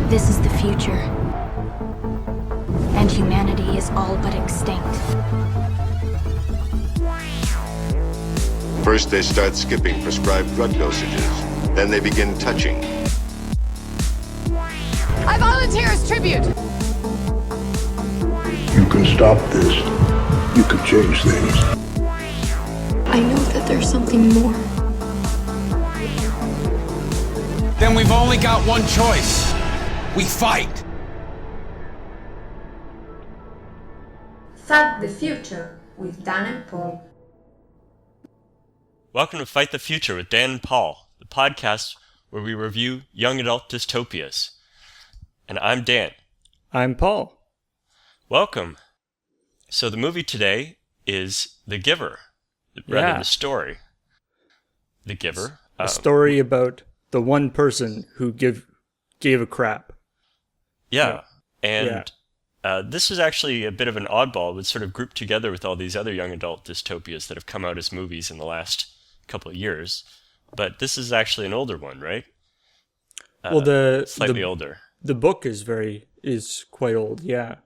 This is the future. And humanity is all but extinct. First, they start skipping prescribed drug dosages. Then they begin touching. I volunteer as tribute. You can stop this. You can change things. I know that there's something more. Then we've only got one choice. We fight. Fight the Future with Dan and Paul. Welcome to Fight the Future with Dan and Paul, the podcast where we review young adult dystopias. And I'm Dan. I'm Paul. Welcome. So the movie today is The Giver, rather the story. The Giver. A story about the one person who gave a crap. Yeah, and this is actually a bit of an oddball. It was sort of grouped together with all these other young adult dystopias that have come out as movies in the last couple of years. But this is actually an older one, right? Well, slightly older. The book is quite old, yeah.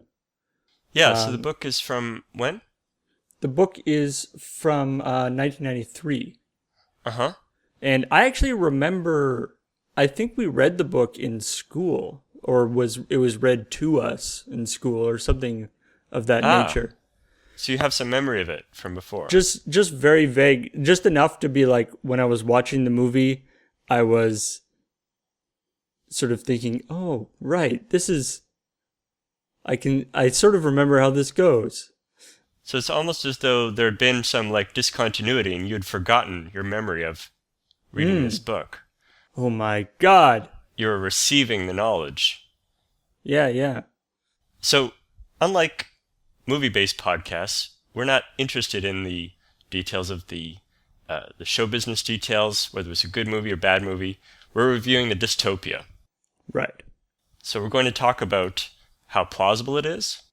Yeah, so the book is from when? The book is from 1993. Uh-huh. And I actually remember, I think we read the book in school, or it was read to us in school, or something of that nature. So you have some memory of it from before. Just very vague, just enough to be like, when I was watching the movie, I was sort of thinking, oh, right, this is, I sort of remember how this goes. So it's almost as though there had been some like discontinuity and you had forgotten your memory of reading this book. Oh my God. You were receiving the knowledge. Yeah. So, unlike movie-based podcasts, we're not interested in the details of the show business details, whether it's a good movie or bad movie. We're reviewing the dystopia. Right. So we're going to talk about how plausible it is,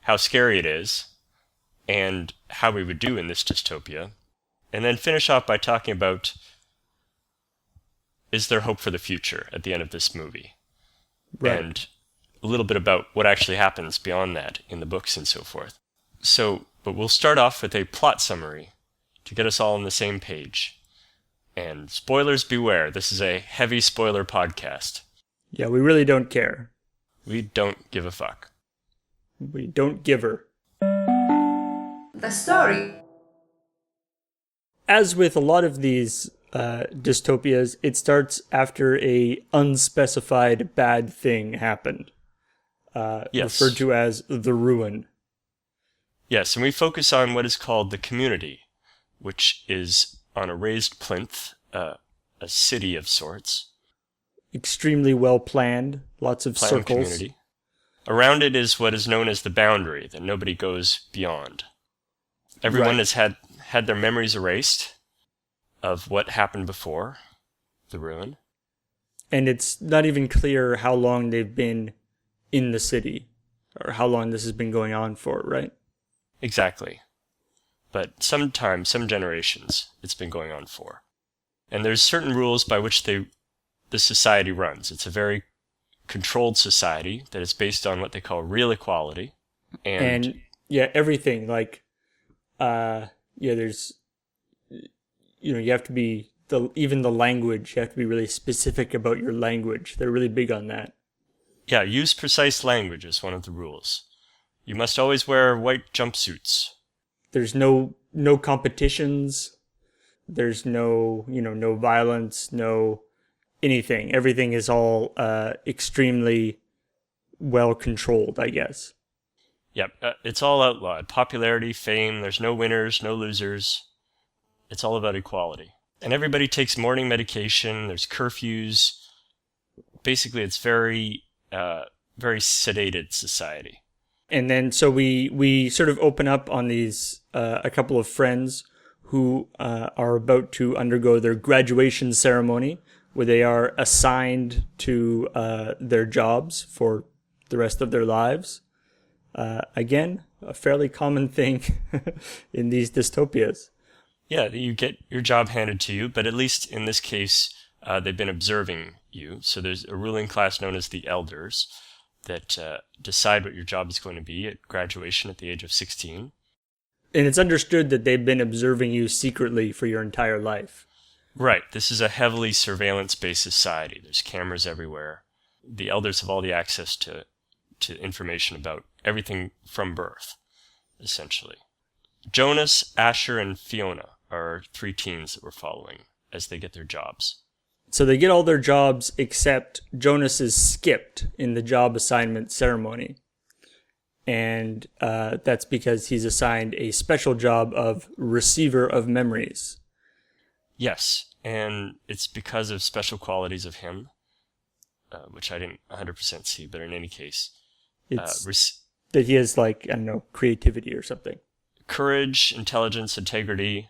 how scary it is, and how we would do in this dystopia. And then finish off by talking about, is there hope for the future at the end of this movie? Right. And a little bit about what actually happens beyond that in the books and so forth. But we'll start off with a plot summary to get us all on the same page. And spoilers beware, this is a heavy spoiler podcast. Yeah, we really don't care. We don't give a fuck. We don't give her. The story. As with a lot of these dystopias, it starts after a unspecified bad thing happened. Yes. Referred to as the ruin. Yes, and we focus on what is called the community, which is on a raised plinth, a city of sorts. Extremely well planned, lots of Planned circles. community. Around it is what is known as the boundary, that nobody goes beyond. Everyone has had their memories erased of what happened before the ruin. And it's not even clear how long they've been in the city, or how long this has been going on for, right? Exactly. But some generations, it's been going on for. And there's certain rules by which the society runs. It's a very controlled society that is based on what they call real equality. And everything, like, there's, you have to be, even the language, you have to be really specific about your language. They're really big on that. Yeah, use precise language is one of the rules. You must always wear white jumpsuits. There's no competitions. There's no violence, no anything. Everything is all extremely well controlled, I guess. Yep, it's all outlawed. Popularity, fame, there's no winners, no losers. It's all about equality. And everybody takes morning medication, there's curfews. Basically, it's very sedated society. And then so we sort of open up on these a couple of friends who are about to undergo their graduation ceremony, where they are assigned to their jobs for the rest of their lives. Again, a fairly common thing in these dystopias. Yeah, you get your job handed to you, but at least in this case, they've been observing you. So there's a ruling class known as the elders that decide what your job is going to be at graduation at the age of 16. And it's understood that they've been observing you secretly for your entire life. Right. This is a heavily surveillance-based society. There's cameras everywhere. The elders have all the access to information about everything from birth, essentially. Jonas, Asher, and Fiona are 3 teens that we're following as they get their jobs. So they get all their jobs except Jonas is skipped in the job assignment ceremony. And that's because he's assigned a special job of receiver of memories. Yes, and it's because of special qualities of him, which I didn't 100% see, but in any case. It's that he has, like, I don't know, creativity or something. Courage, intelligence, integrity,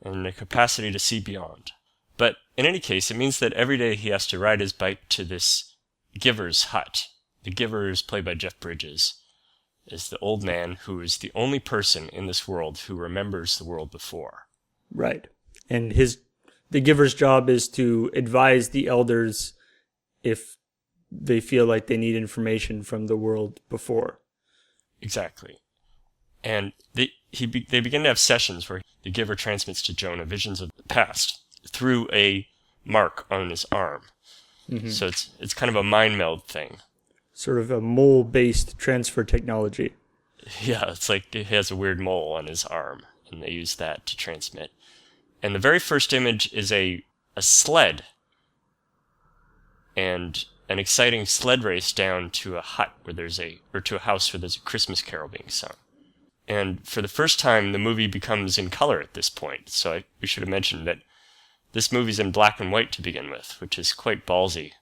and a capacity to see beyond. But in any case, it means that every day he has to ride his bike to this giver's hut. The giver is played by Jeff Bridges, is the old man who is the only person in this world who remembers the world before. Right. And the giver's job is to advise the elders if they feel like they need information from the world before. Exactly. And they begin to have sessions where the giver transmits to Jonah visions of the past through a mark on his arm. Mm-hmm. So it's kind of a mind meld thing. Sort of a mole-based transfer technology. Yeah, it's like he has a weird mole on his arm, and they use that to transmit. And the very first image is a sled and an exciting sled race down to a hut to a house where there's a Christmas carol being sung. And for the first time, the movie becomes in color at this point. So we should have mentioned that this movie's in black and white to begin with, which is quite ballsy.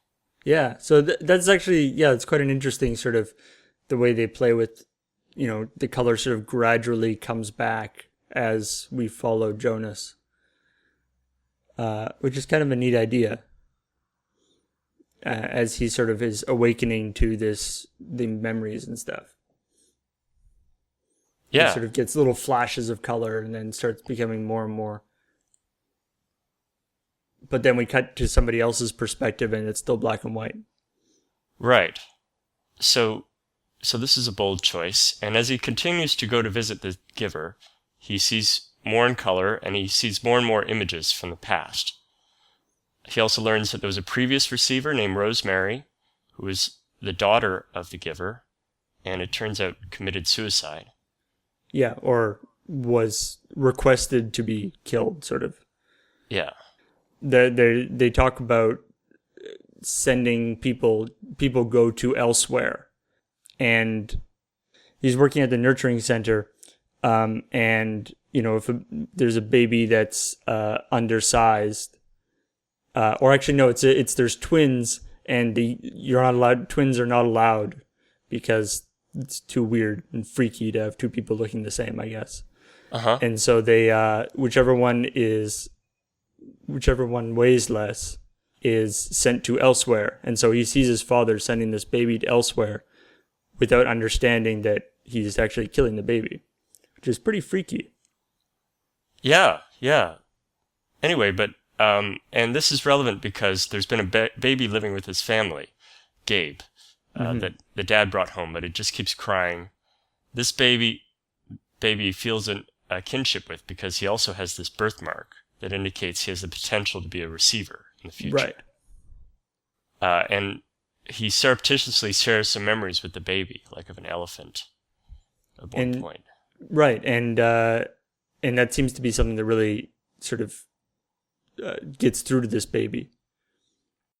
Yeah, so that's actually, it's quite an interesting sort of the way they play with, the color sort of gradually comes back as we follow Jonas, which is kind of a neat idea. As he sort of is awakening to the memories and stuff. Yeah. He sort of gets little flashes of color and then starts becoming more and more. But then we cut to somebody else's perspective and it's still black and white. Right. So this is a bold choice. And as he continues to go to visit the giver, he sees more in color and he sees more and more images from the past. He also learns that there was a previous receiver named Rosemary, who was the daughter of the giver, and it turns out committed suicide. Yeah, or was requested to be killed, sort of. Yeah. They talk about sending people go to elsewhere. And he's working at the nurturing center, and, if there's a baby that's undersized, or actually, no, there's twins, and twins are not allowed because it's too weird and freaky to have 2 people looking the same, I guess. Uh-huh. And so they, whichever one weighs less is sent to elsewhere. And so he sees his father sending this baby to elsewhere without understanding that he's actually killing the baby, which is pretty freaky. Yeah. Anyway, but and this is relevant because there's been a baby living with his family, Gabe, that the dad brought home, but it just keeps crying. This baby feels a kinship with because he also has this birthmark that indicates he has the potential to be a receiver in the future. Right. And he surreptitiously shares some memories with the baby, like of an elephant at one point. Right, and that seems to be something that really sort of gets through to this baby.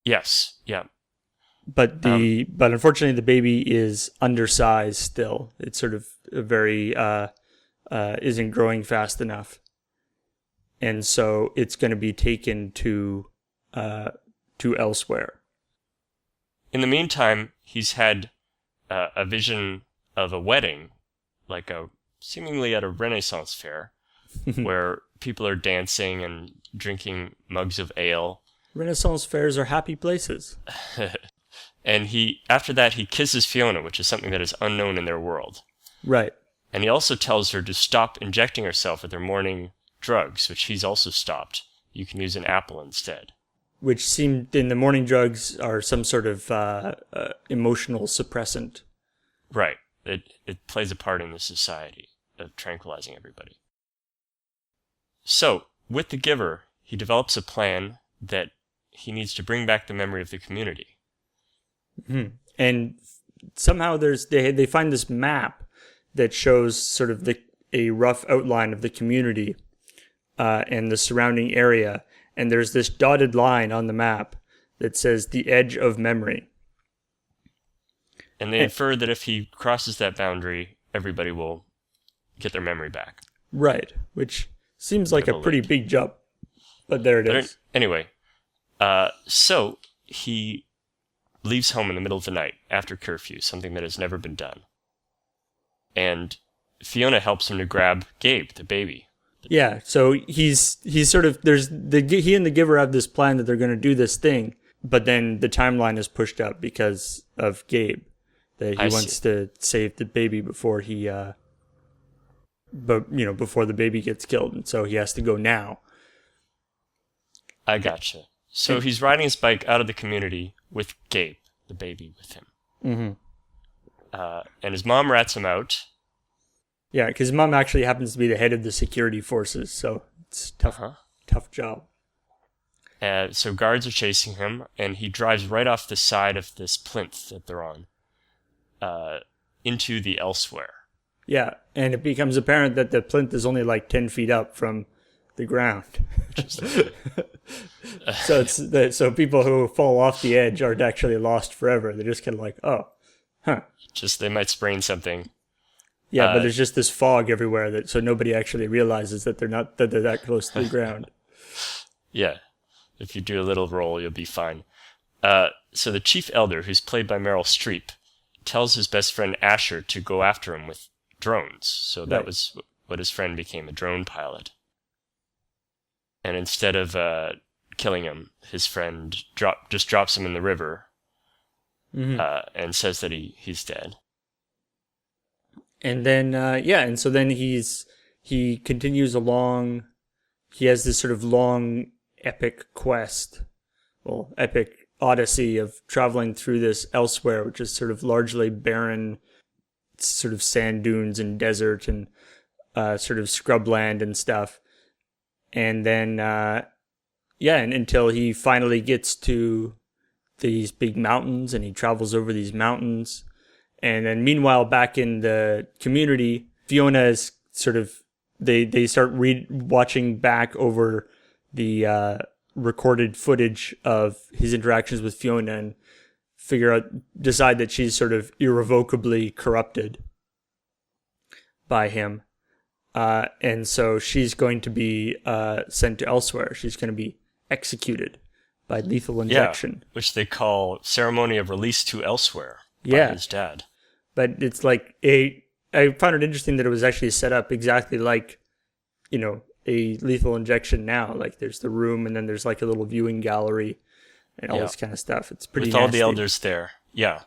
Yes, yeah. But unfortunately the baby is undersized still. It's sort of very isn't growing fast enough, and so it's going to be taken to elsewhere. In the meantime, he's had a vision of a wedding, like seemingly at a Renaissance fair, where people are dancing and drinking mugs of ale. Renaissance fairs are happy places. And after that, he kisses Fiona, which is something that is unknown in their world. Right. And he also tells her to stop injecting herself with her morning drugs, which he's also stopped. You can use an apple instead. which seemed in the morning drugs are some sort of emotional suppressant. Right. It plays a part in the society of tranquilizing everybody. So, with the giver, he develops a plan that he needs to bring back the memory of the community. Mm-hmm. And somehow they find this map that shows sort of a rough outline of the community and the surrounding area. And there's this dotted line on the map that says the edge of memory. And they infer that if he crosses that boundary, everybody will get their memory back. Right, which seems like a pretty big jump. But there it is. Anyway, so he leaves home in the middle of the night after curfew, something that has never been done. And Fiona helps him to grab Gabe, the baby. Yeah, so he's sort of, he and the giver have this plan that they're going to do this thing, but then the timeline is pushed up because of Gabe, that he wants to save the baby before before the baby gets killed, and so he has to go now. I gotcha. So he's riding his bike out of the community with Gabe, the baby, with him. Mm-hmm. And his mom rats him out. Yeah, because mom actually happens to be the head of the security forces, so it's tough job. So guards are chasing him, and he drives right off the side of this plinth that they're on into the elsewhere. Yeah, and it becomes apparent that the plinth is only like 10 feet up from the ground. So people who fall off the edge aren't actually lost forever. They're just kind of like, oh, huh. Just they might sprain something. Yeah, but there's just this fog everywhere, so nobody actually realizes that they're that close to the ground. Yeah, if you do a little roll, you'll be fine. So the chief elder, who's played by Meryl Streep, tells his best friend Asher to go after him with drones. So that was what his friend became, a drone pilot. And instead of killing him, his friend just drops him in the river, and says that he's dead. And then, and so then he continues along. He has this sort of long, epic quest, epic odyssey of traveling through this elsewhere, which is sort of largely barren, sort of sand dunes and desert and sort of scrubland and stuff. And then, and until he finally gets to these big mountains, and he travels over these mountains. And then meanwhile, back in the community, Fiona is sort of, they start watching back over the recorded footage of his interactions with Fiona and decide that she's sort of irrevocably corrupted by him. And so she's going to be sent to elsewhere. She's going to be executed by lethal injection. Yeah, which they call ceremony of release to elsewhere. By his dad. But it's like I found it interesting that it was actually set up exactly like, a lethal injection now. Like there's the room, and then there's like a little viewing gallery and all this kind of stuff. It's pretty nasty. With all the elders there. Yeah.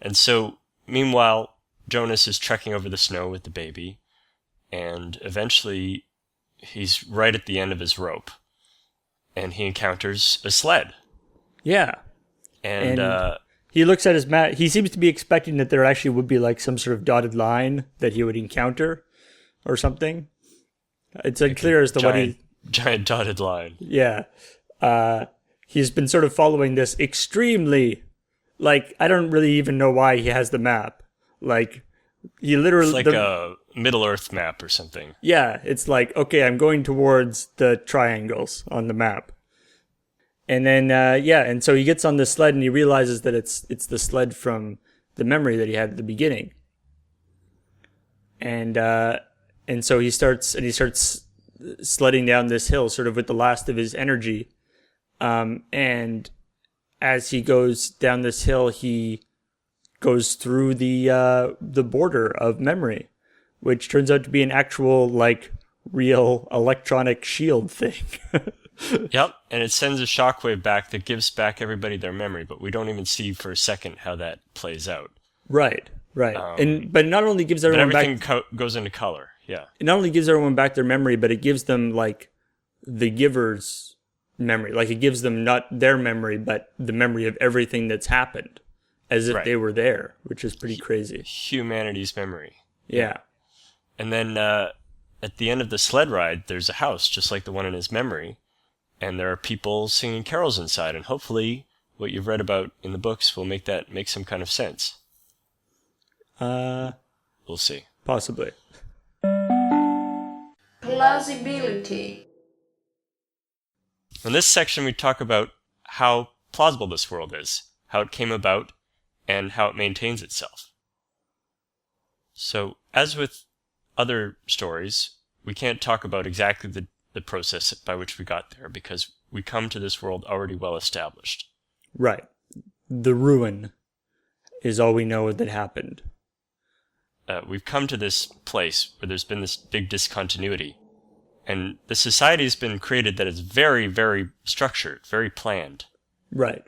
And so, meanwhile, Jonas is trekking over the snow with the baby, and eventually he's right at the end of his rope, and he encounters a sled. Yeah. And he looks at his map. He seems to be expecting that there actually would be like some sort of dotted line that he would encounter or something. It's unclear as to what he... Giant dotted line. Yeah. He's been sort of following this extremely... Like, I don't really even know why he has the map. Like, he literally... It's like a Middle-earth map or something. Yeah, it's like, okay, I'm going towards the triangles on the map. And then, and so he gets on the sled and he realizes that it's the sled from the memory that he had at the beginning. And so he starts sledding down this hill sort of with the last of his energy. And as he goes down this hill, he goes through the border of memory, which turns out to be an actual, like, real electronic shield thing. Yep, and it sends a shockwave back that gives back everybody their memory, but we don't even see for a second how that plays out. Right. But it not only gives everyone everything goes into color. Yeah. It not only gives everyone back their memory, but it gives them like the giver's memory. Like it gives them not their memory, but the memory of everything that's happened, as if they were there, which is pretty crazy. Humanity's memory. Yeah. And then at the end of the sled ride, there's a house just like the one in his memory, and there are people singing carols inside, and hopefully what you've read about in the books will make that make some kind of sense. We'll see. Possibly. Plausibility. In this section, we talk about how plausible this world is, how it came about, and how it maintains itself. So, as with other stories, we can't talk about exactly the process by which we got there, because we come to this world already well established. Right. The ruin is all we know that happened. We've come to this place where there's been this big discontinuity, and the society has been created that is very, very structured, very planned. Right.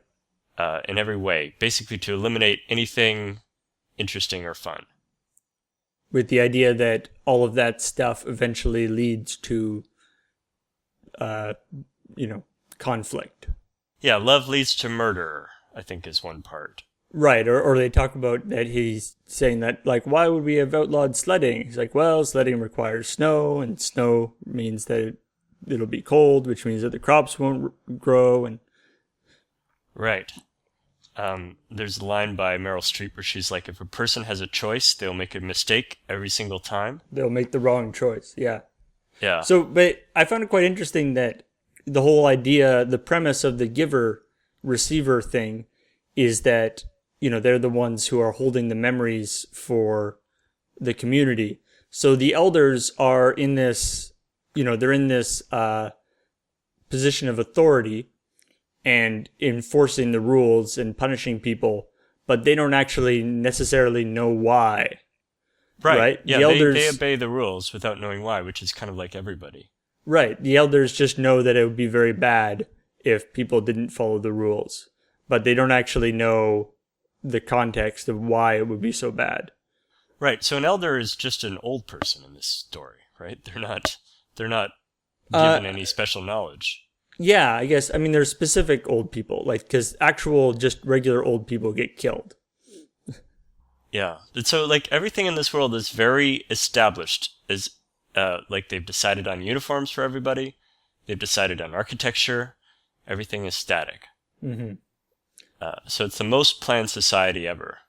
In every way, basically to eliminate anything interesting or fun. With the idea that all of that stuff eventually leads to, conflict. Yeah, love leads to murder, I think is one part. Right, or they talk about that he's saying that, like, why would we have outlawed sledding? He's like, well, sledding requires snow, and snow means that it'll be cold, which means that the crops won't grow, and... Right. There's a line by Meryl Streep where she's like, if a person has a choice, they'll make a mistake every single time. They'll make the wrong choice, yeah. Yeah. So, but I found it quite interesting that the whole idea, the premise of the giver-receiver thing is that, they're the ones who are holding the memories for the community. So the elders are in this, they're in this position of authority and enforcing the rules and punishing people, but they don't actually necessarily know why. Right? Yeah, the elders, they obey the rules without knowing why, which is kind of like everybody. Right. The elders just know that it would be very bad if people didn't follow the rules, but they don't actually know the context of why it would be so bad. Right. So an elder is just an old person in this story, right? They're not given any special knowledge. Yeah, I guess. I mean, there's specific old people, like, because actual, just regular old people get killed. Yeah. And so, like, everything in this world is very established. Like, they've decided on uniforms for everybody. They've decided on architecture. Everything is static. Mm-hmm. So it's the most planned society ever.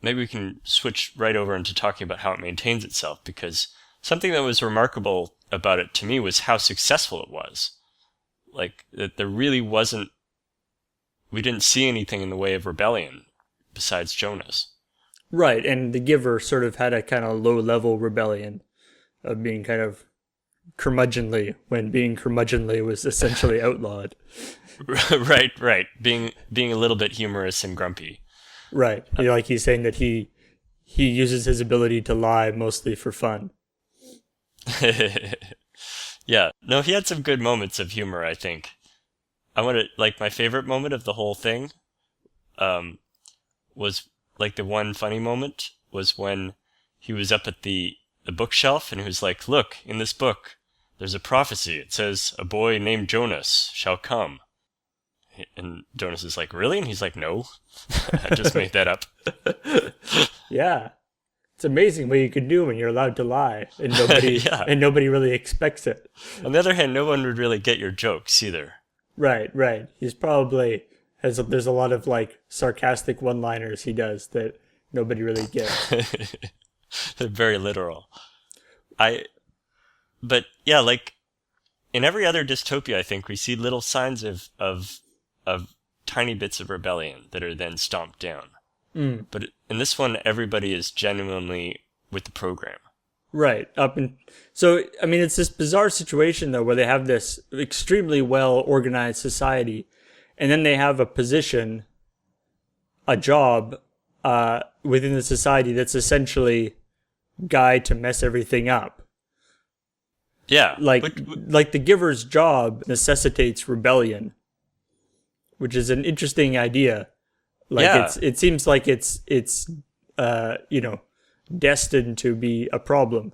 Maybe we can switch right over into talking about how it maintains itself, because something that was remarkable about it to me was how successful it was. Like, that there really wasn't... We didn't see anything in the way of rebellion besides Jonas. Right, and the giver sort of had a kind of low-level rebellion of being kind of curmudgeonly, when being curmudgeonly was essentially outlawed. Right. Being a little bit humorous and grumpy. Right. Like he's saying that he uses his ability to lie mostly for fun. Yeah. No, he had some good moments of humor, I think. My favorite moment of the whole thing was, like, the one funny moment was when he was up at the bookshelf and he was like, look, in this book, there's a prophecy. It says, a boy named Jonas shall come. And Jonas is like, really? And he's like, no, I just made that up. Yeah. It's amazing what you can do when you're allowed to lie and nobody and nobody really expects it. On the other hand, no one would really get your jokes either. Right. He's probably there's a lot of, like, sarcastic one-liners he does that nobody really gets. They're very literal. But yeah, like, in every other dystopia, I think we see little signs of tiny bits of rebellion that are then stomped down. But in this one, everybody is genuinely with the program. Right. So, I mean, it's this bizarre situation, though, where they have this extremely well-organized society, and then they have a position, a job, within the society that's essentially guy to mess everything up. Yeah. Like the giver's job necessitates rebellion, which is an interesting idea. Like, it seems like it's destined to be a problem.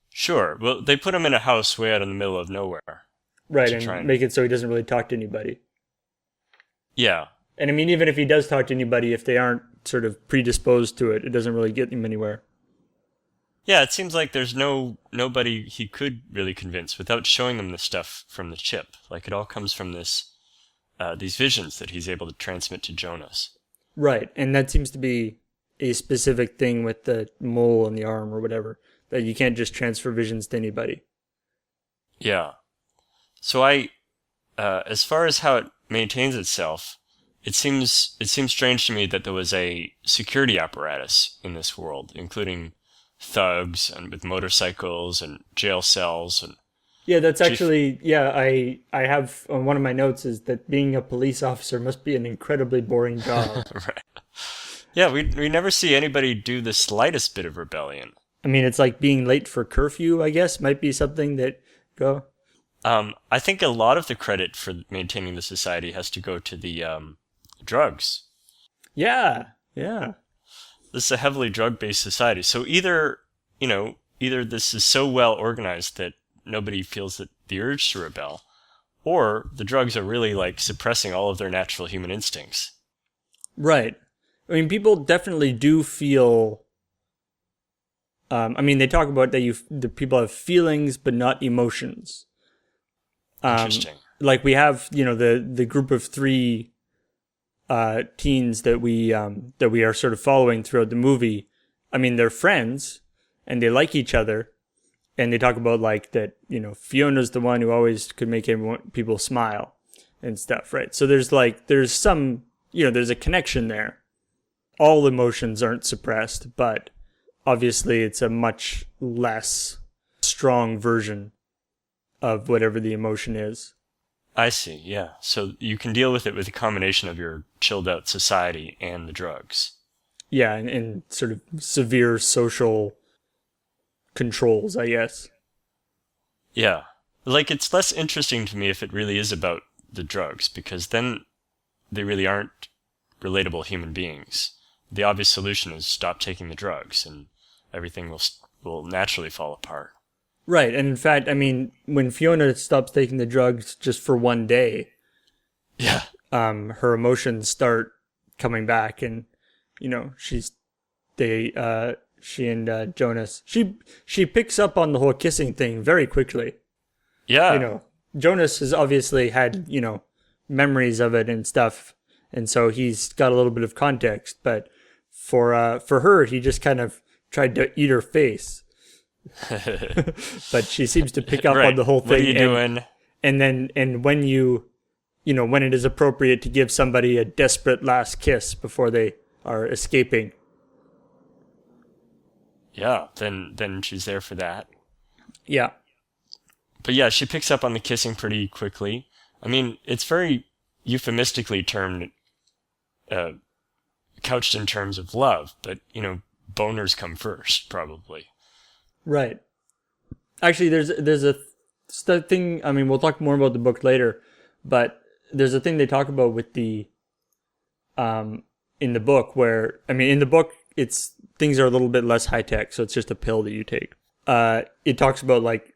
Sure. Well, they put him in a house way out in the middle of nowhere. Right, to and try make it so he doesn't really talk to anybody. Yeah. And I mean, even if he does talk to anybody, if they aren't sort of predisposed to it, it doesn't really get him anywhere. Yeah, it seems like there's nobody he could really convince without showing them the stuff from the chip. Like it all comes from these visions that he's able to transmit to Jonas. Right, and that seems to be a specific thing with the mole on the arm or whatever, that you can't just transfer visions to anybody. Yeah. So as far as how it maintains itself, it seems strange to me that there was a security apparatus in this world, including thugs and with motorcycles and jail cells and Yeah, that's actually, I have on one of my notes is that being a police officer must be an incredibly boring job. right. Yeah, we never see anybody do the slightest bit of rebellion. I mean, it's like being late for curfew, I guess, might be something that go. I think a lot of the credit for maintaining the society has to go to the drugs. Yeah, yeah. This is a heavily drug-based society. So either this is so well organized that nobody feels the urge to rebel, or the drugs are really like suppressing all of their natural human instincts. Right. I mean, people definitely do feel. I mean, they talk about that the people have feelings but not emotions. Interesting. Like we have, the group of three teens that we are sort of following throughout the movie. I mean, they're friends and they like each other, and they talk about like that. Fiona's the one who always could make people smile and stuff, right? So there's some, there's a connection there. All emotions aren't suppressed, but obviously it's a much less strong version of whatever the emotion is. I see, yeah. So you can deal with it with a combination of your chilled out society and the drugs. Yeah, and sort of severe social controls, I guess. Yeah. Like, it's less interesting to me if it really is about the drugs, because then they really aren't relatable human beings. The obvious solution is stop taking the drugs, and everything will naturally fall apart. Right, and in fact, I mean, when Fiona stops taking the drugs just for one day, yeah, her emotions start coming back, and she and Jonas, she picks up on the whole kissing thing very quickly. Yeah, Jonas has obviously had memories of it and stuff, and so he's got a little bit of context, but for her, he just kind of tried to eat her face. But she seems to pick up right. on the whole thing. What are you doing? And when when it is appropriate to give somebody a desperate last kiss before they are escaping. Yeah, then she's there for that. Yeah. But yeah, she picks up on the kissing pretty quickly. I mean, it's very euphemistically termed, couched in terms of love, but, boners come first, probably. Right. Actually, there's a thing, I mean, we'll talk more about the book later, but there's a thing they talk about with the, in the book where, I mean, in the book, things are a little bit less high tech, so it's just a pill that you take. It talks about like,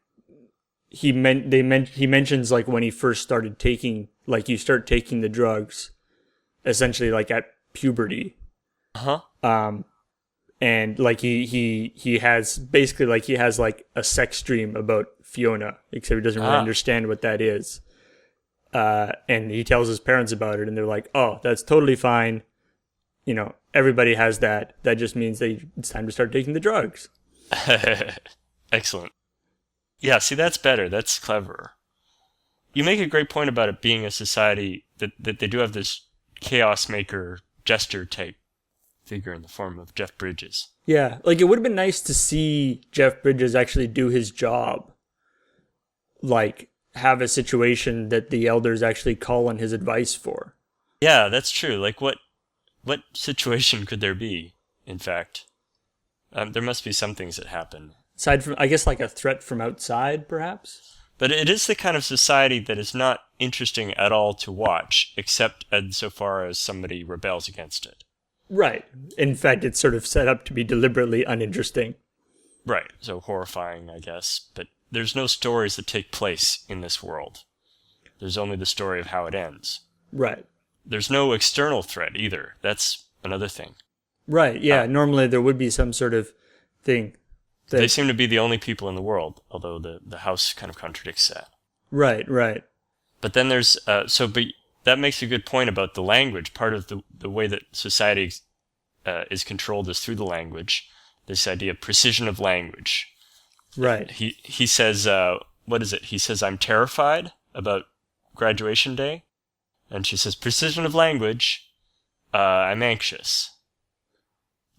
he mentions like when he first started taking, like you start taking the drugs, essentially like at puberty. Uh-huh. And like he has basically like he has like a sex dream about Fiona, except he doesn't really understand what that is. And he tells his parents about it, and they're like, "Oh, that's totally fine. Everybody has that. That just means that it's time to start taking the drugs." Excellent. Yeah, see, that's better. That's cleverer. You make a great point about it being a society that they do have this chaos maker jester type figure in the form of Jeff Bridges. Yeah, like it would have been nice to see Jeff Bridges actually do his job. Like have a situation that the elders actually call on his advice for. Yeah, that's true. Like what situation could there be, in fact? There must be some things that happen. Aside from, I guess, like a threat from outside, perhaps? But it is the kind of society that is not interesting at all to watch, except insofar as somebody rebels against it. Right. In fact, it's sort of set up to be deliberately uninteresting. Right. So horrifying, I guess. But there's no stories that take place in this world. There's only the story of how it ends. Right. There's no external threat either. That's another thing. Right, yeah. Normally there would be some sort of thing. They seem to be the only people in the world, although the house kind of contradicts that. Right, right. But then there's, but that makes a good point about the language. Part of the way that society is controlled is through the language. This idea of precision of language. Right. He says, what is it? He says, I'm terrified about graduation day. And she says, precision of language, I'm anxious.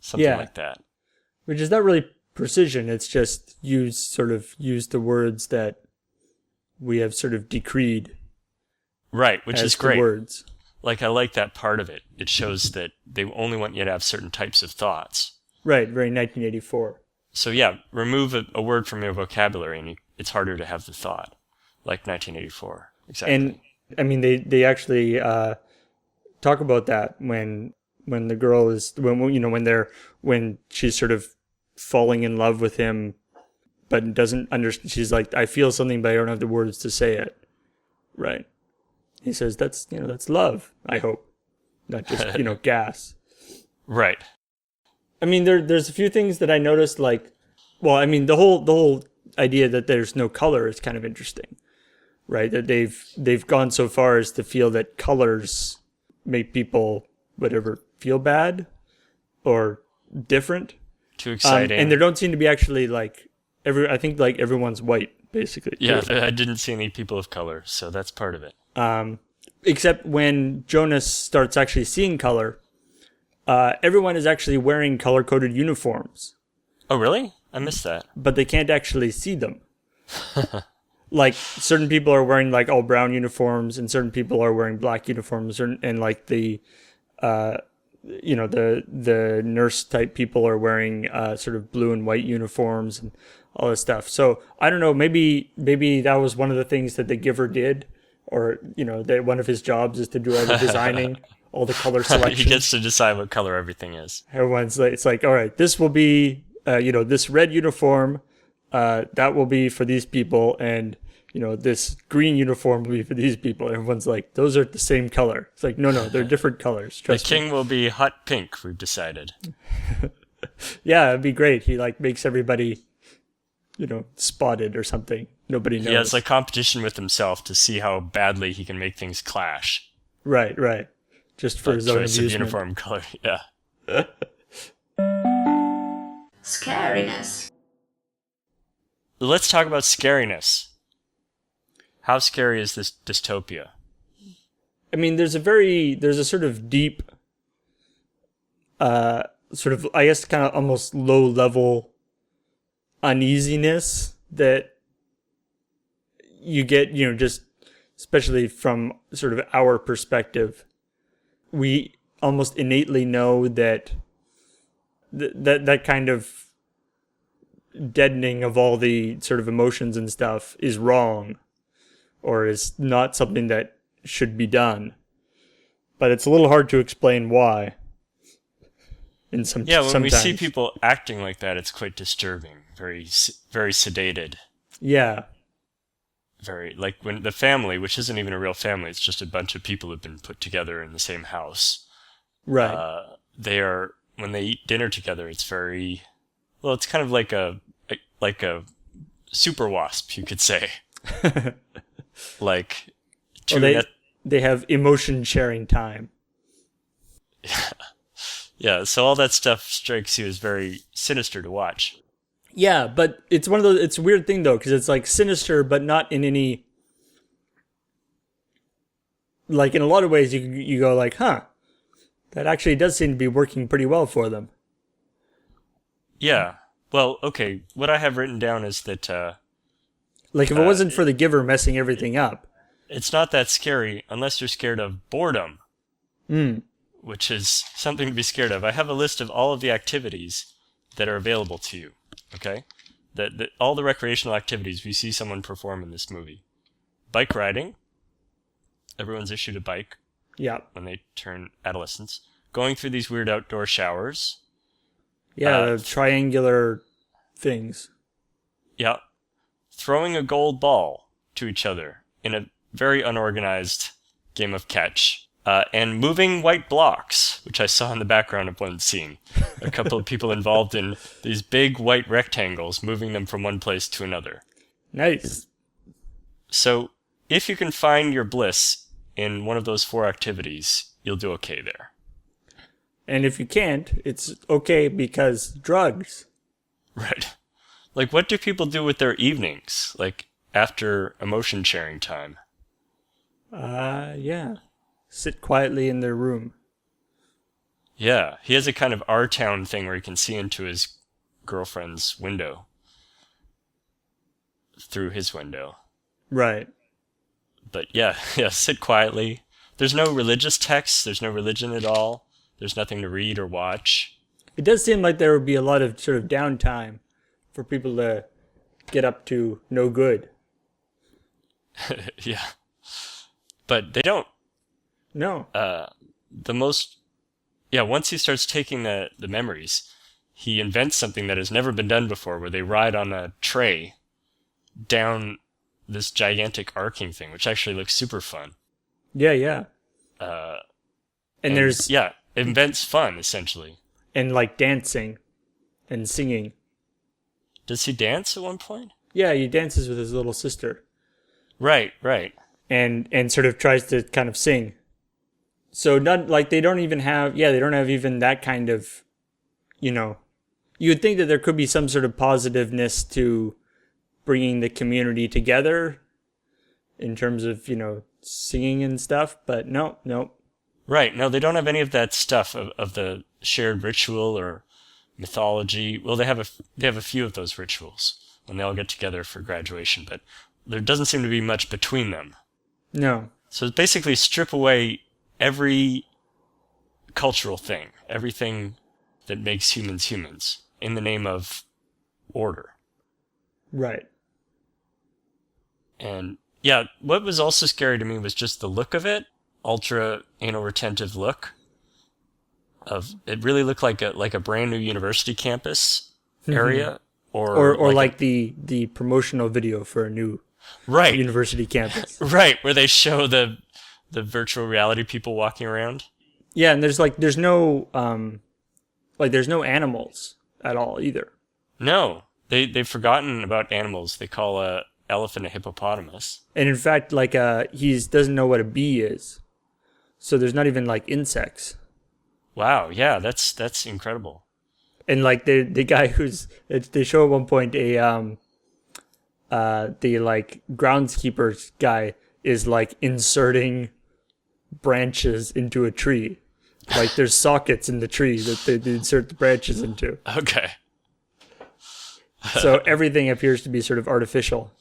Something like that. Which is not really precision. It's just use the words that we have sort of decreed. Right, which is great. Words. Like, I like that part of it. It shows that they only want you to have certain types of thoughts. Right, very 1984. So yeah, remove a word from your vocabulary and it's harder to have the thought. Like 1984, exactly. And, I mean, they actually talk about that when the girl is, when she's sort of falling in love with him, but doesn't understand. She's like, I feel something, but I don't have the words to say it. Right. He says, that's love, I hope. Not just, gas. Right. I mean, there's a few things that I noticed, like, well, I mean, the whole idea that there's no color is kind of interesting, right? That they've gone so far as to feel that colors make people, whatever, feel bad or different. Too exciting. And there don't seem to be actually, like, I think, like, everyone's white, basically. Yeah, I didn't see any people of color, so that's part of it. Except when Jonas starts actually seeing color, everyone is actually wearing color-coded uniforms. Oh, really? I missed that. But they can't actually see them. Like, certain people are wearing, like, all brown uniforms, and certain people are wearing black uniforms, and like, the nurse-type people are wearing sort of blue and white uniforms and all this stuff. So, I don't know, maybe that was one of the things that the Giver did, or, that one of his jobs is to do all the designing. All the color selection. He gets to decide what color everything is. Everyone's like, it's like, all right, this will be, this red uniform, that will be for these people, and this green uniform will be for these people. Everyone's like, those are the same color. It's like, no, they're different colors. The king will be hot pink. We've decided. Yeah, it'd be great. He like makes everybody, spotted or something. Nobody knows. Yeah, it's like competition with himself to see how badly he can make things clash. Right. Just for his own choice amusement. of uniform color, yeah. Scariness. Let's talk about scariness. How scary is this dystopia? I mean, there's a sort of deep, sort of, I guess, kind of almost low-level uneasiness that you get, just especially from sort of our perspective. We almost innately know that that kind of deadening of all the sort of emotions and stuff is wrong, or is not something that should be done. But it's a little hard to explain why. When sometimes we see people acting like that, it's quite disturbing. Very, very sedated. Yeah. Very, like when the family, which isn't even a real family, it's just a bunch of people who've been put together in the same house. Right. When they eat dinner together, it's very, well, it's kind of like a super wasp, you could say. Like, they have emotion sharing time. Yeah, so all that stuff strikes you as very sinister to watch. Yeah, but it's one of those. It's a weird thing though, because it's like sinister, but not in any. Like in a lot of ways, you go like, huh, that actually does seem to be working pretty well for them. Yeah. Well, okay. What I have written down is that. Like if it wasn't for the Giver messing everything up, it's not that scary unless you're scared of boredom. Which is something to be scared of. I have a list of all of the activities that are available to you. Okay? All the recreational activities we see someone perform in this movie. Bike riding. Everyone's issued a bike. Yeah. When they turn adolescents. Going through these weird outdoor showers. Yeah, the triangular things. Yeah. Throwing a gold ball to each other in a very unorganized game of catch. And moving white blocks, which I saw in the background of one scene. A couple of people involved in these big white rectangles, moving them from one place to another. Nice. So, if you can find your bliss in one of those 4 activities, you'll do okay there. And if you can't, it's okay because drugs. Right. Like, what do people do with their evenings? Like, after emotion sharing time? Yeah. Sit quietly in their room. Yeah, he has a kind of R-Town thing where he can see into his girlfriend's window. Through his window. Right. But yeah, sit quietly. There's no religious text, there's no religion at all. There's nothing to read or watch. It does seem like there would be a lot of sort of downtime for people to get up to no good. Yeah. But they don't. No. Once he starts taking the memories, he invents something that has never been done before, where they ride on a tray down this gigantic arcing thing, which actually looks super fun. Yeah. And there's... Yeah, it invents fun, essentially. And like dancing and singing. Does he dance at one point? Yeah, he dances with his little sister. Right. And sort of tries to kind of sing. So not like they don't have even that kind of, you would think that there could be some sort of positiveness to bringing the community together in terms of, singing and stuff, but no. Right, no, they don't have any of that stuff of the shared ritual or mythology. Well, they have a few of those rituals when they all get together for graduation, but there doesn't seem to be much between them. No. So it's basically strip away every cultural thing, everything that makes humans, in the name of order. Right. And yeah, what was also scary to me was just the look of it, ultra anal retentive look. It really looked like a brand new university campus area, or like the promotional video for a new university campus. Right, where they show the virtual reality people walking around. Yeah, and there's no animals at all either. No, they've forgotten about animals. They call a elephant a hippopotamus. And in fact, he doesn't know what a bee is. So there's not even like insects. Wow, yeah, that's incredible. And like the guy they show at one point the like groundskeeper guy is like inserting branches into a tree. Like there's sockets in the tree that they insert the branches into. Okay. So everything appears to be sort of artificial.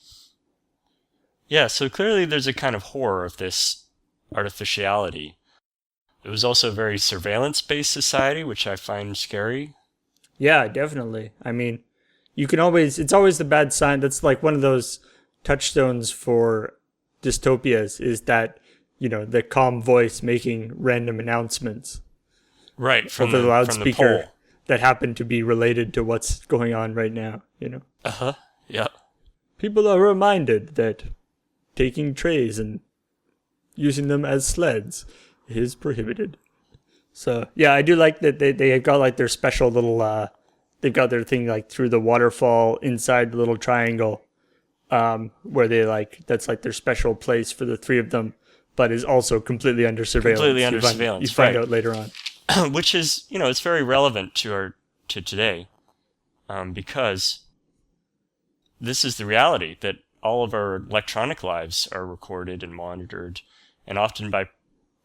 Yeah, so clearly there's a kind of horror of this artificiality. It was also a very surveillance-based society, which I find scary. Yeah, definitely. I mean, it's always the bad sign. That's like one of those touchstones for dystopias is that, the calm voice making random announcements. Right, from over the loudspeaker pole. That happen to be related to what's going on right now, Uh-huh, yeah. People are reminded that taking trays and using them as sleds is prohibited. So, yeah, I do like that they have got like their special little, they've got their thing like through the waterfall inside the little triangle, where that's like their special place for the 3 of them, but is also completely under surveillance. Completely under surveillance, you find out later on. Which is, it's very relevant to today, because this is the reality that all of our electronic lives are recorded and monitored, and often by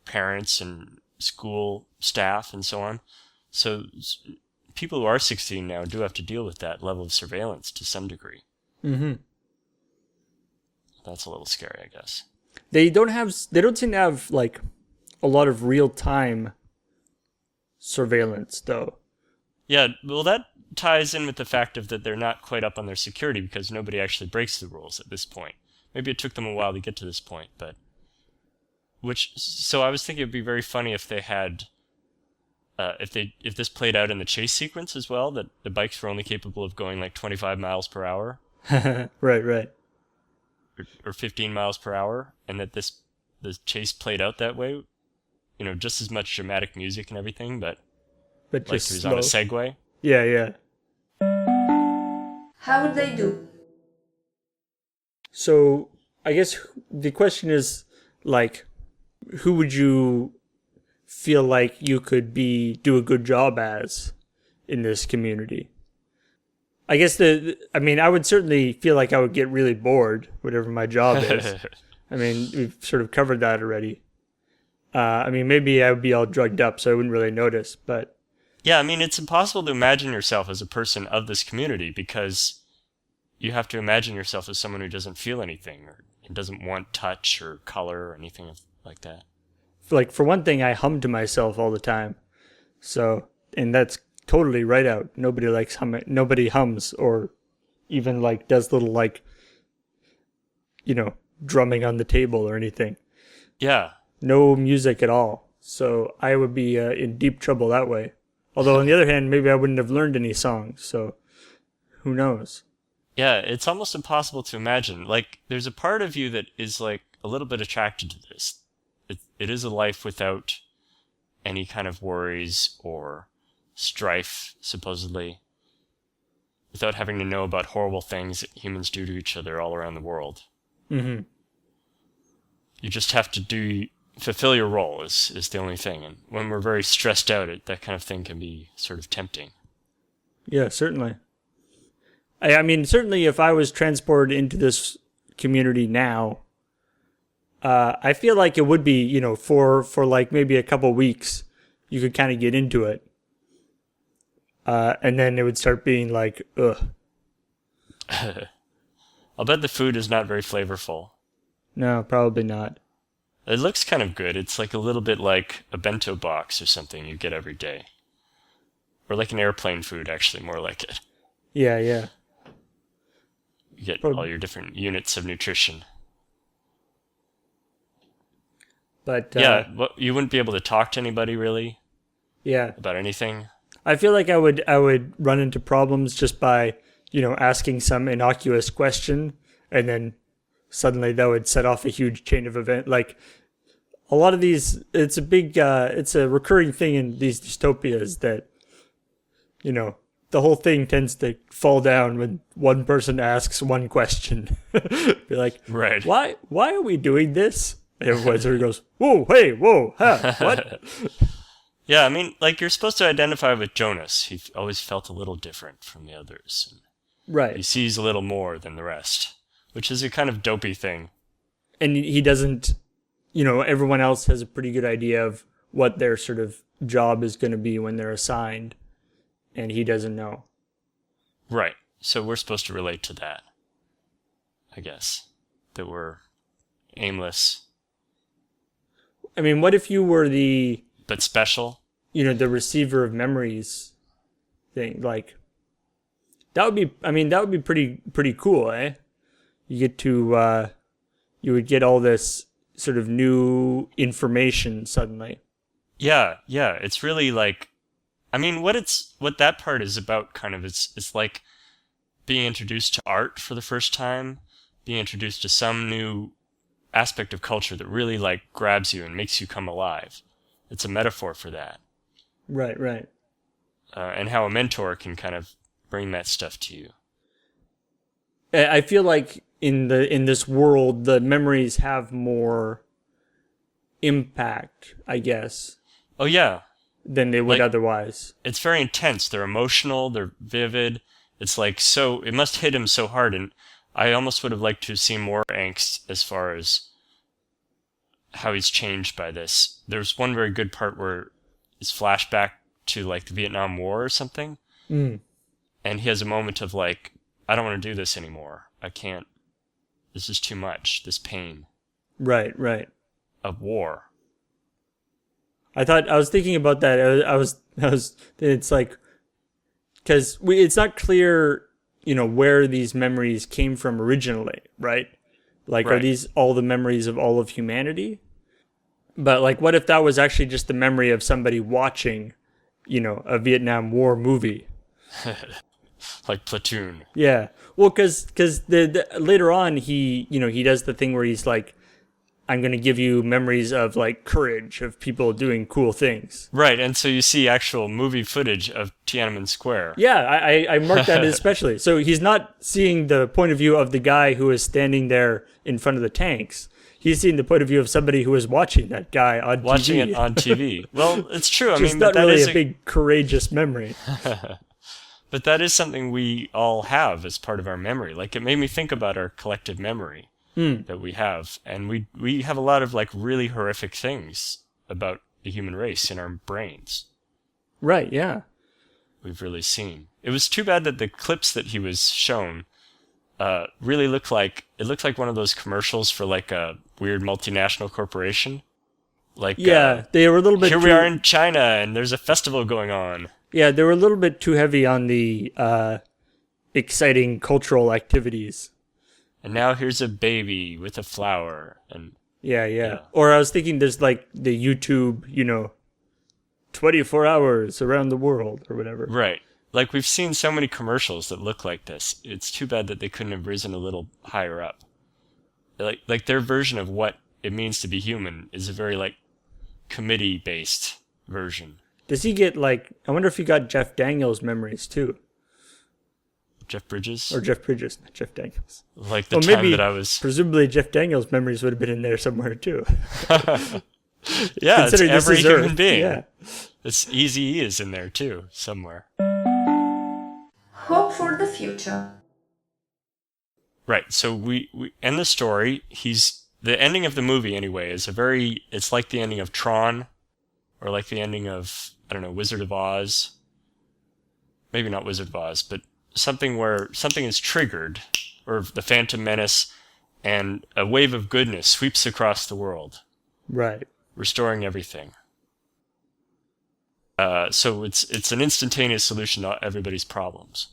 parents and school staff and so on. So people who are 16 now do have to deal with that level of surveillance to some degree. Mm-hmm. That's a little scary, I guess. They don't seem to have like a lot of real-time surveillance, though. Yeah, well, that ties in with the fact that they're not quite up on their security because nobody actually breaks the rules at this point. Maybe it took them a while to get to this point, but so I was thinking it'd be very funny if they had, if this played out in the chase sequence as well, that the bikes were only capable of going like 25 miles per hour. Right. or 15 miles per hour, and that the chase played out that way, just as much dramatic music and everything, but like just he was slow. on a Segway. Yeah, yeah. How would they do? So I guess the question is, like, who would you feel like you could do a good job as in this community? I guess I would certainly feel like I would get really bored, whatever my job is. I mean, we've sort of covered that already. Maybe I would be all drugged up, so I wouldn't really notice, but... Yeah, it's impossible to imagine yourself as a person of this community because you have to imagine yourself as someone who doesn't feel anything or doesn't want touch or color or anything like that. Like, for one thing, I hum to myself all the time. So, and that's totally right out. Nobody likes humming. Nobody hums or even, like, does little, like, drumming on the table or anything. Yeah. No music at all. So I would be in deep trouble that way. Although, on the other hand, maybe I wouldn't have learned any songs. So who knows? Yeah, it's almost impossible to imagine. Like, there's a part of you that is, like, a little bit attracted to this. It is a life without any kind of worries or strife, supposedly. Without having to know about horrible things that humans do to each other all around the world. Mm-hmm. You just have to fulfill your role is the only thing. And when we're very stressed out, that kind of thing can be sort of tempting. Yeah, certainly. Certainly if I was transported into this community now, I feel like it would be, for like maybe a couple weeks, you could kind of get into it. And then it would start being like, ugh. I'll bet the food is not very flavorful. No, probably not. It looks kind of good. It's like a little bit like a bento box or something you get every day. Or like an airplane food, actually, more like it. Yeah, yeah. You get all your different units of nutrition. But you wouldn't be able to talk to anybody, really? Yeah. About anything? I feel like I would run into problems just by, asking some innocuous question, and then suddenly that would set off a huge chain of events. Like, a lot of these, it's a recurring thing in these dystopias that, the whole thing tends to fall down when one person asks one question. Be like, right. Why are we doing this? And everyone sort of goes, whoa, hey, whoa, huh, what? Yeah, you're supposed to identify with Jonas. He always felt a little different from the others. Right. He sees a little more than the rest, which is a kind of dopey thing. And he doesn't, everyone else has a pretty good idea of what their sort of job is going to be when they're assigned, and he doesn't know. Right. So we're supposed to relate to that, I guess, that we're aimless. What if you were but special? The receiver of memories thing, like, that would be pretty cool, eh? You get to, you would get all this sort of new information suddenly. Yeah, it's really like, what that part is about kind of, it's like being introduced to art for the first time, being introduced to some new aspect of culture that really like grabs you and makes you come alive. It's a metaphor for that. Right. And how a mentor can kind of bring that stuff to you. I feel like in this world, the memories have more impact, I guess. Oh yeah. Than they would otherwise. It's very intense. They're emotional. They're vivid. It's like it must hit him so hard. And I almost would have liked to see more angst as far as how he's changed by this. There's one very good part where it's flashback to like the Vietnam War or something. Mm. And he has a moment of like, I don't want to do this anymore. I can't. This is too much. This pain. Right. Of war. I was thinking about that. I was, it's like, because it's not clear, where these memories came from originally, right? Like, right. Are these all the memories of all of humanity? But, like, what if that was actually just the memory of somebody watching, a Vietnam War movie? like Platoon. Yeah. Well, because the later on he does the thing where he's like, I'm going to give you memories of like courage, of people doing cool things. Right, and so you see actual movie footage of Tiananmen Square. Yeah, I marked that especially. So he's not seeing the point of view of the guy who is standing there in front of the tanks. He's seeing the point of view of somebody who is watching that guy on Watching TV. it on TV. Well, it's true. It's not that really is a big courageous memory. But that is something we all have as part of our memory. Like, it made me think about our collective memory that we have. And we have a lot of, like, really horrific things about the human race in our brains. Right, yeah. We've really seen. It was too bad that the clips that he was shown really looked like one of those commercials for, like, a weird multinational corporation. Like, yeah, they were a little bit we are in China, and there's a festival going on. Yeah, they were a little bit too heavy on the exciting cultural activities. And now here's a baby with a flower. And yeah. Or I was thinking there's like the YouTube, 24 hours around the world or whatever. Right. Like, we've seen so many commercials that look like this. It's too bad that they couldn't have risen a little higher up. Like their version of what it means to be human is a very, like, committee-based version. Does he get, like, I wonder if he got Jeff Daniels memories too. Jeff Bridges? Or Jeff Bridges, not Jeff Daniels. Like the time maybe, that I was... presumably Jeff Daniels memories would have been in there somewhere too. Yeah, it's every human being. Yeah. It's Eazy-E is in there too, somewhere. Hope for the future. Right, so we end the story. The ending of the movie, anyway, is it's like the ending of Tron, or like the ending of, I don't know, Wizard of Oz. Maybe not Wizard of Oz, but something where something is triggered, or the Phantom Menace, and a wave of goodness sweeps across the world. Right. Restoring everything. So it's an instantaneous solution to everybody's problems.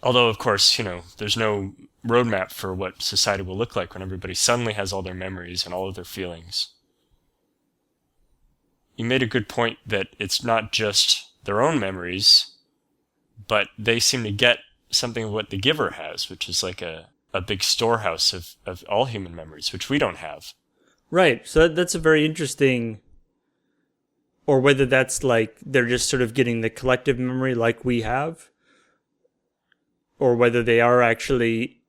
Although, of course, there's no roadmap for what society will look like when everybody suddenly has all their memories and all of their feelings. You made a good point that it's not just their own memories, but they seem to get something of what the giver has, which is like a big storehouse of all human memories, which we don't have. Right. So that's a very interesting, or whether that's like they're just sort of getting the collective memory like we have, or whether they are actually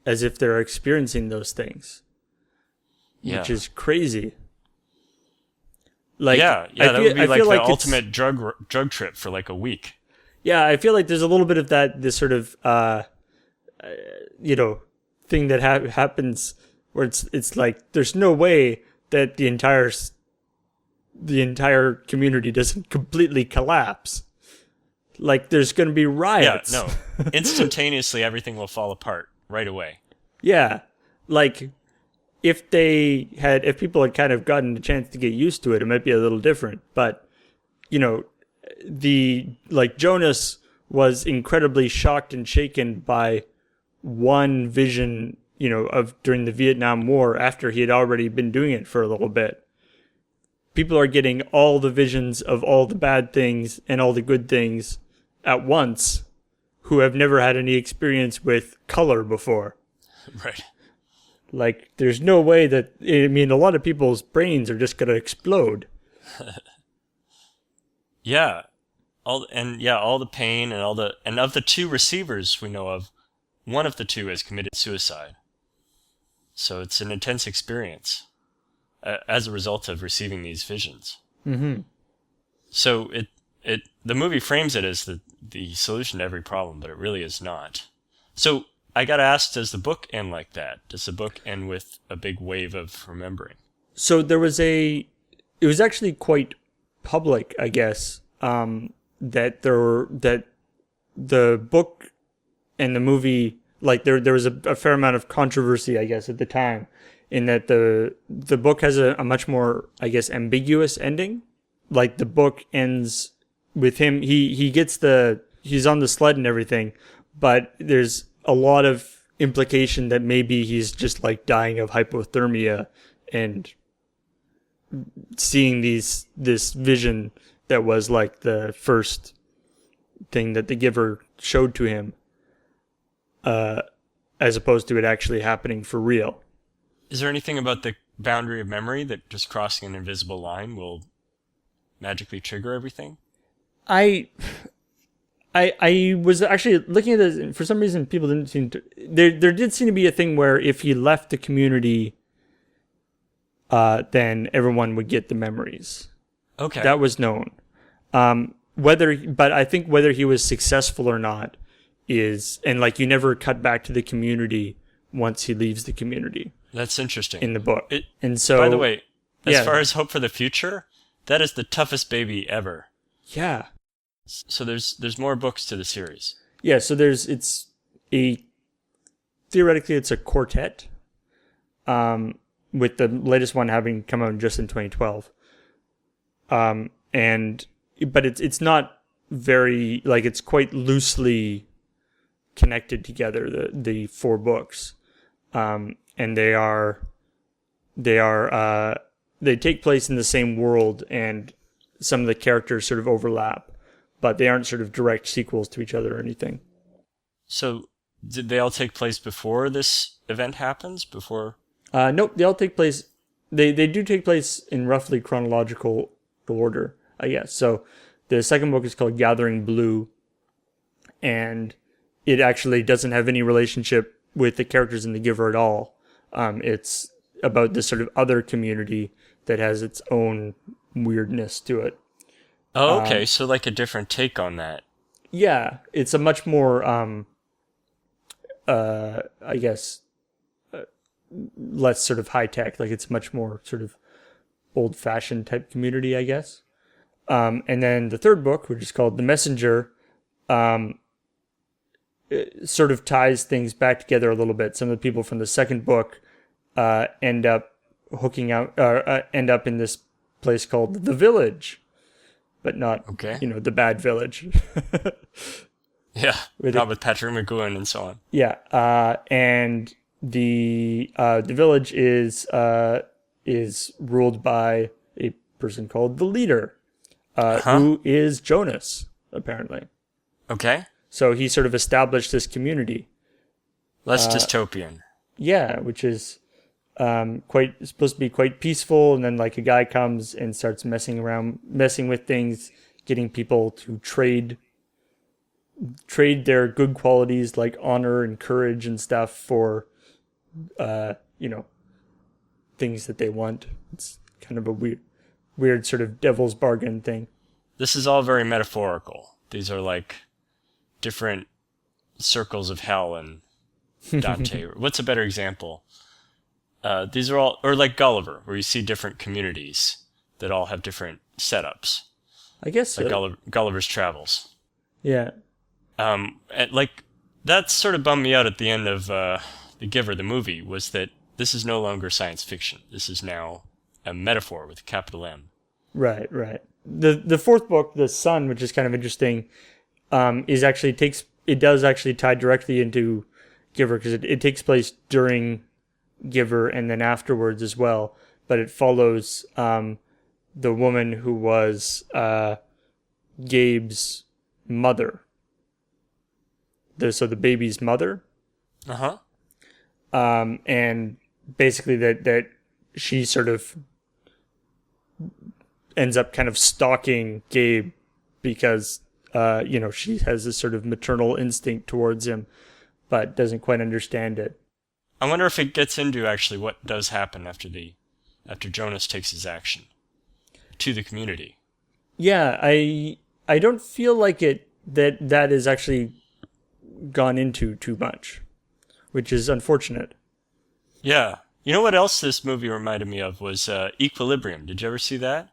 as if they're experiencing those things. Yeah. Which is crazy. Like, that would be like the ultimate drug trip for like a week. Yeah, I feel like there's a little bit of this sort of thing that happens where it's like there's no way that the entire community doesn't completely collapse. Like, there's going to be riots. Yeah, no. Instantaneously, everything will fall apart right away. Yeah. Like, if people had kind of gotten a chance to get used to it, it might be a little different. But, Jonas was incredibly shocked and shaken by one vision, of during the Vietnam War after he had already been doing it for a little bit. People are getting all the visions of all the bad things and all the good things at once who have never had any experience with color before. Right. Like, there's no way that, a lot of people's brains are just going to explode. Yeah. All the pain and of the two receivers we know of, one of the two has committed suicide. So it's an intense experience as a result of receiving these visions. Mm-hmm. So the movie frames it as the solution to every problem, but it really is not. So I got asked, does the book end like that? Does the book end with a big wave of remembering? So it was actually quite public, I guess, that the book and the movie, like there was a fair amount of controversy, I guess, at the time, in that the book has a much more, I guess, ambiguous ending. Like, the book ends with him, he's on the sled and everything, but there's a lot of implication that maybe he's just like dying of hypothermia and seeing this vision that was like the first thing that the giver showed to him, as opposed to it actually happening for real. Is there anything about the boundary of memory that just crossing an invisible line will magically trigger everything? I was actually looking at this. For some reason, people didn't seem to. There did seem to be a thing where if he left the community, then everyone would get the memories. Okay. That was known. But I think whether he was successful or not and like you never cut back to the community once he leaves the community. That's interesting. In the book. And so, by the way, as far as Hope for the Future, that is the toughest baby ever. Yeah. So there's more books to the series. Yeah, so theoretically it's a quartet, with the latest one having come out just in 2012. But it's not very, like, it's quite loosely connected together, the 4 books. And they take place in the same world, and some of the characters sort of overlap, but they aren't sort of direct sequels to each other or anything. So did they all take place before this event happens? Before? Nope, they all take place, they do take place in roughly chronological order, I guess. So the second book is called Gathering Blue, and it actually doesn't have any relationship with the characters in The Giver at all. It's about this sort of other community that has its own weirdness to it. Oh, okay. So like a different take on that. Yeah, it's a much more, I guess, less sort of high tech. Like it's much more sort of old fashioned type community, I guess. And then the third book, which is called The Messenger, it sort of ties things back together a little bit. Some of the people from the second book end up end up in this place called The Village, but not, the bad village. Yeah, not with Patrick McGowan and so on. Yeah, and the village is ruled by a person called the Leader, who is Jonas, apparently. Okay. So he sort of established this community. Less dystopian. Yeah, which is supposed to be quite peaceful, and then like a guy comes and starts messing with things, getting people to trade their good qualities like honor and courage and stuff for things that they want. It's kind of a weird sort of devil's bargain thing. This is all very metaphorical. These are like different circles of hell and Dante. What's a better example? These are all, or like Gulliver, where you see different communities that all have different setups. I guess like so. Gulliver's Travels. Yeah. Like that sort of bummed me out at the end of The Giver, the movie, was that this is no longer science fiction. This is now a metaphor with a capital M. Right. The fourth book, The Sun, which is kind of interesting, does actually tie directly into Giver, because it takes place during Giver and then afterwards as well, but it follows the woman who was Gabe's mother, so the baby's mother. And basically that she sort of ends up kind of stalking Gabe because she has this sort of maternal instinct towards him, but doesn't quite understand it. I wonder if it gets into actually what does happen after Jonas takes his action to the community. Yeah, I don't feel like that is actually gone into too much, which is unfortunate. Yeah. You know what else this movie reminded me of was Equilibrium. Did you ever see that?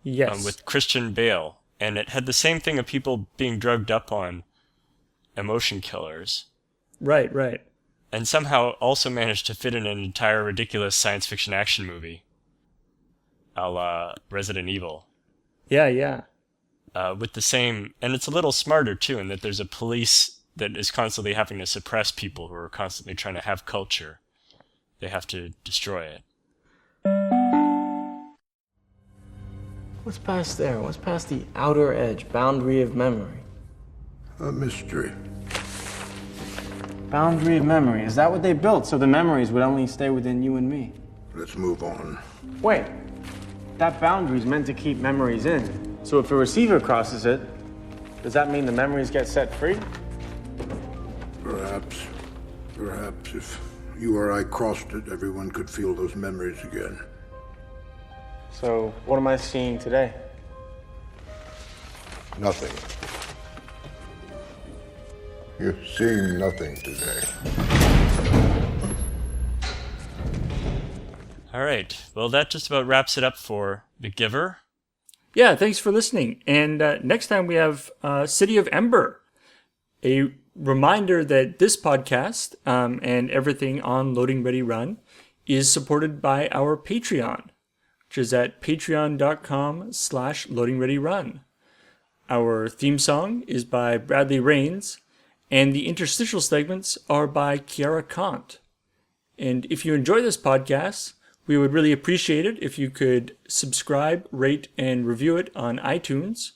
Yes. With Christian Bale. And it had the same thing of people being drugged up on emotion killers. Right. And somehow also managed to fit in an entire ridiculous science fiction action movie, a la Resident Evil. Yeah. With the same, and it's a little smarter too, in that there's a police that is constantly having to suppress people who are constantly trying to have culture. They have to destroy it. What's past there? What's past the outer edge, boundary of memory? A mystery. Boundary of memory. Is that what they built? So the memories would only stay within you and me? Let's move on. Wait. That boundary is meant to keep memories in. So if a receiver crosses it, does that mean the memories get set free? Perhaps. Perhaps if you or I crossed it, everyone could feel those memories again. So what am I seeing today? Nothing. You're seeing nothing today. All right. Well, that just about wraps it up for The Giver. Yeah, thanks for listening. And next time we have City of Ember. A reminder that this podcast and everything on Loading Ready Run is supported by our Patreon, which is at patreon.com/loadingreadyrun. Our theme song is by Bradley Rains, and the interstitial segments are by Kiara Kant. And if you enjoy this podcast, we would really appreciate it if you could subscribe, rate, and review it on iTunes.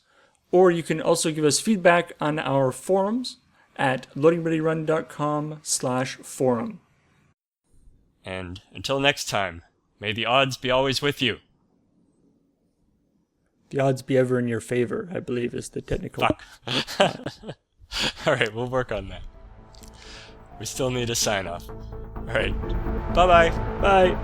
Or you can also give us feedback on our forums at loadingreadyrun.com/forum. And until next time, may the odds be always with you. The odds be ever in your favor, I believe, is the technical. Fuck. All right, we'll work on that. We still need a sign off. All right. Bye-bye. Bye.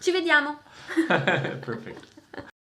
Ci vediamo. Perfect.